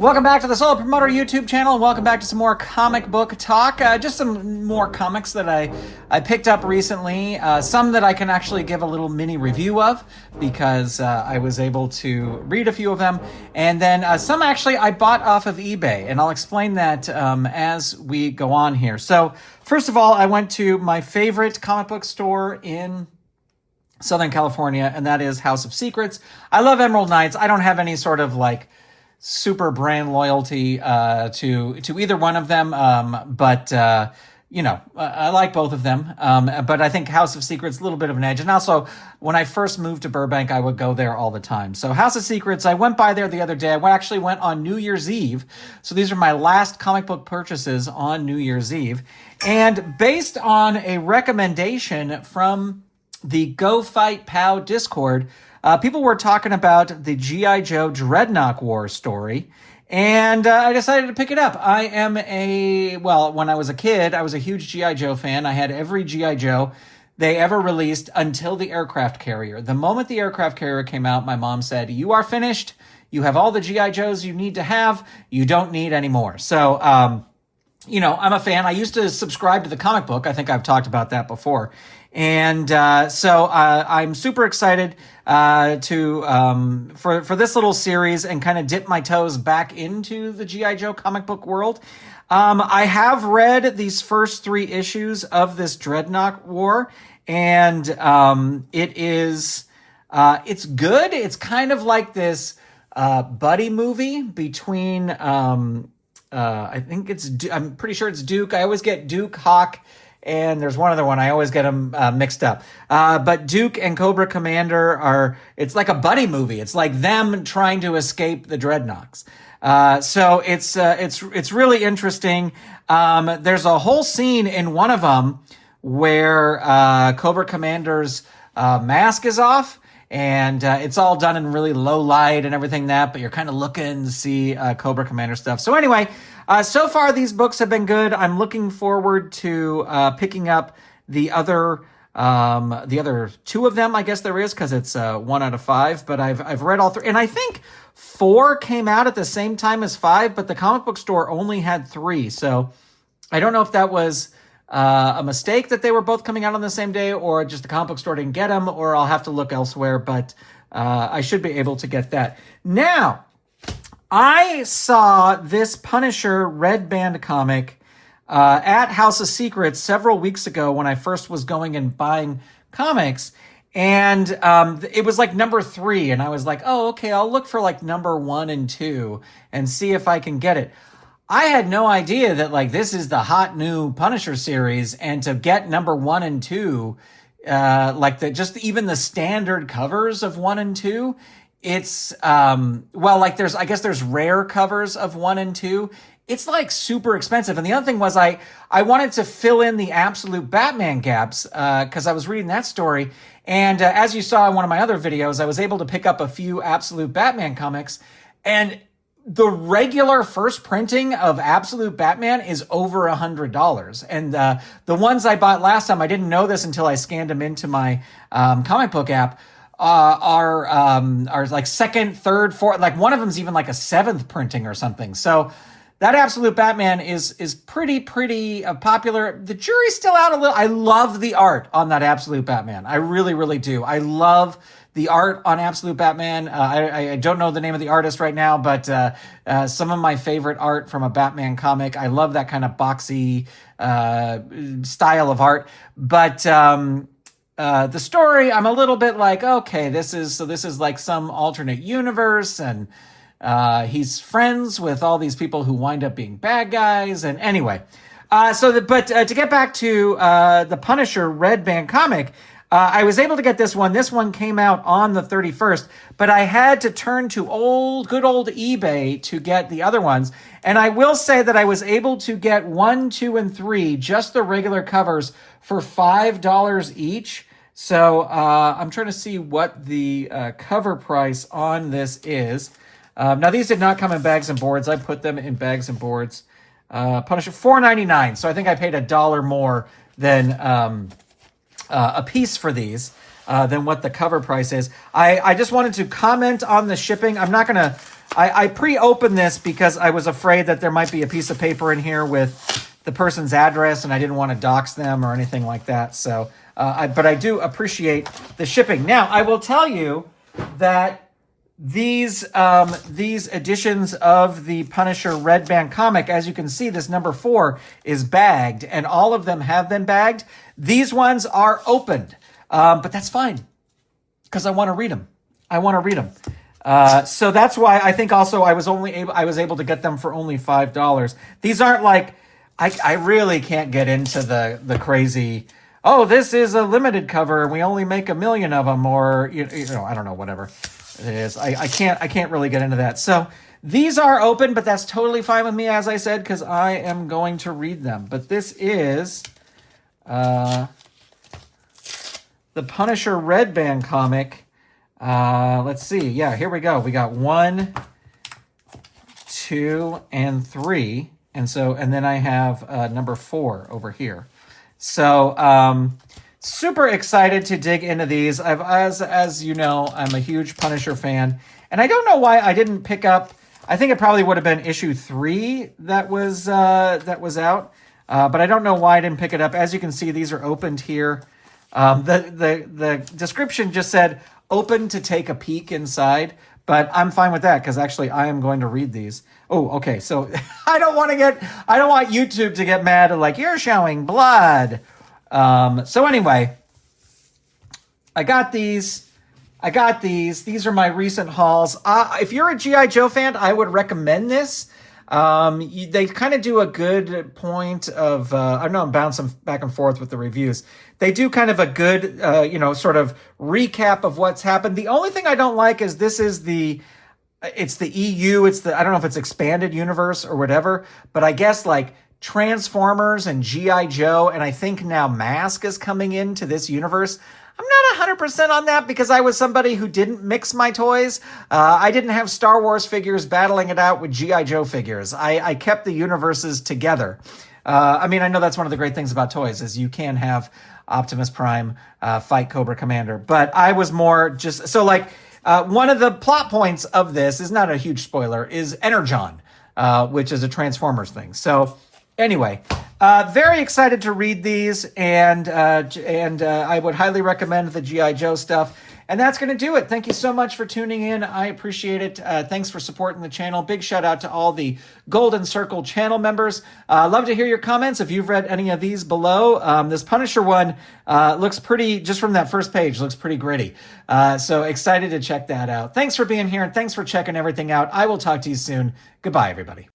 Welcome back to the Solo Promoter YouTube channel, and welcome back to some more comic book talk. Just some more comics that I picked up recently, some that I can actually give a little mini review of because I was able to read a few of them, and then some actually I bought off of eBay, and I'll explain that as we go on here. So first of all, I went to my favorite comic book store in Southern California, and that is House of Secrets. I love Emerald Knights. I don't have any sort of like super brand loyalty to either one of them, but you know, I like both of them, but I think House of Secrets a little bit of an edge. And also, when I first moved to Burbank, I would go there all the time. So House of Secrets, I went by there the other day. I actually went on New Year's Eve, so these are my last comic book purchases on New Year's Eve, and based on a recommendation from the Go Fight POW Discord, people were talking about the G.I. Joe Dreadnok War story, and I decided to pick it up. I am when I was a kid, I was a huge G.I. Joe fan. I had every G.I. Joe they ever released until the aircraft carrier. The moment the aircraft carrier came out, my mom said, "You are finished. You have all the G.I. Joes you need to have. You don't need any more." So, you know, I'm a fan. I used to subscribe to the comic book. I think I've talked about that before. And so I'm super excited for this little series and kind of dip my toes back into the G.I. Joe comic book world. I have read these first 3 issues of this Dreadnok War, and it's good. It's kind of like this buddy movie between I'm pretty sure it's Duke. I always get Duke, Hawk, and there's one other one. I always get them mixed up. But Duke and Cobra Commander it's like a buddy movie. It's like them trying to escape the Dreadnoks. So it's really interesting. There's a whole scene in one of them where Cobra Commander's mask is off, and it's all done in really low light and everything but you're kind of looking to see Cobra Commander stuff. So anyway, so far these books have been good. I'm looking forward to picking up the other 2 of them, I guess there is, because it's 1 out of 5. But I've read all 3, and I think 4 came out at the same time as 5, but the comic book store only had 3. So I don't know if that was a mistake that they were both coming out on the same day, or just the comic book store didn't get them, or I'll have to look elsewhere, but I should be able to get that. Now, I saw this Punisher Red Band comic at House of Secrets several weeks ago when I first was going and buying comics, and it was like number 3, and I was like, oh, okay, I'll look for like number 1 and 2 and see if I can get it. I had no idea that like this is the hot new Punisher series, and to get number 1 and 2, even the standard covers of 1 and 2, it's I guess there's rare covers of 1 and 2. It's like super expensive. And the other thing was I wanted to fill in the Absolute Batman gaps because I was reading that story, and as you saw in one of my other videos, I was able to pick up a few Absolute Batman comics, and the regular first printing of Absolute Batman is over $100. And the ones I bought last time, I didn't know this until I scanned them into my comic book app, are like second, third, fourth, like one of them's even like a 7th printing or something. So that Absolute Batman is pretty popular. The jury's still out a little. I love the art on that Absolute Batman. I really, really do. I love the art on Absolute Batman. I don't know the name of the artist right now, but some of my favorite art from a Batman comic. I love that kind of boxy style of art. But the story, I'm a little bit like, okay, this is like some alternate universe, and he's friends with all these people who wind up being bad guys. And anyway, to get back to the Punisher Red Band comic, I was able to get this one. This one came out on the 31st, but I had to turn to good old eBay to get the other ones. And I will say that I was able to get 1, 2, and 3, just the regular covers, for $5 each. So I'm trying to see what the cover price on this is. Now, these did not come in bags and boards. I put them in bags and boards. Punisher, $4.99. So I think I paid $1 more than a piece for these than what the cover price is. I just wanted to comment on the shipping. I'm not going to I pre-opened this because I was afraid that there might be a piece of paper in here with the person's address, and I didn't want to dox them or anything like that. So, but I do appreciate the shipping. Now, I will tell you that these editions of the Punisher Red Band comic, as you can see, this number 4 is bagged, and all of them have been bagged. These ones are opened, but that's fine because I want to read them. So that's why I think also I was able to get them for only $5. These aren't like, I really can't get into the crazy, oh, this is a limited cover and we only make 1 million of them, or you know, I don't know, whatever it is. I can't really get into that. So these are open, but that's totally fine with me, as I said, because I am going to read them. But this is the Punisher Red Band comic. Let's see. Yeah, here we go. We got 1, 2, and 3. And then I have number 4 over here. So super excited to dig into these. As you know, I'm a huge Punisher fan, and I don't know why I didn't pick up. I think it probably would have been issue 3 that was out, but I don't know why I didn't pick it up. As you can see, these are opened here. The description just said open to take a peek inside, but I'm fine with that because actually I am going to read these. Oh, okay. So I don't want YouTube to get mad at like, you're showing blood. So anyway, I got these. These are my recent hauls. If you're a G.I. Joe fan, I would recommend this. They kind of do a good point of, I know I'm bouncing back and forth with the reviews. They do kind of a good, sort of recap of what's happened. The only thing I don't like is this is it's the EU. I don't know if it's expanded universe or whatever, but I guess like Transformers and G.I. Joe, and I think now Mask is coming into this universe. I'm not 100% on that because I was somebody who didn't mix my toys. I didn't have Star Wars figures battling it out with G.I. Joe figures. I kept the universes together. I know that's one of the great things about toys is you can have Optimus Prime fight Cobra Commander. But I was more just... So, like, one of the plot points of this is not a huge spoiler, is Energon, which is a Transformers thing. So... Anyway, very excited to read these, and I would highly recommend the G.I. Joe stuff. And that's going to do it. Thank you so much for tuning in. I appreciate it. Thanks for supporting the channel. Big shout out to all the Golden Circle channel members. Love to hear your comments if you've read any of these below. This Punisher one looks pretty, just from that first page, looks pretty gritty. So excited to check that out. Thanks for being here, and thanks for checking everything out. I will talk to you soon. Goodbye, everybody.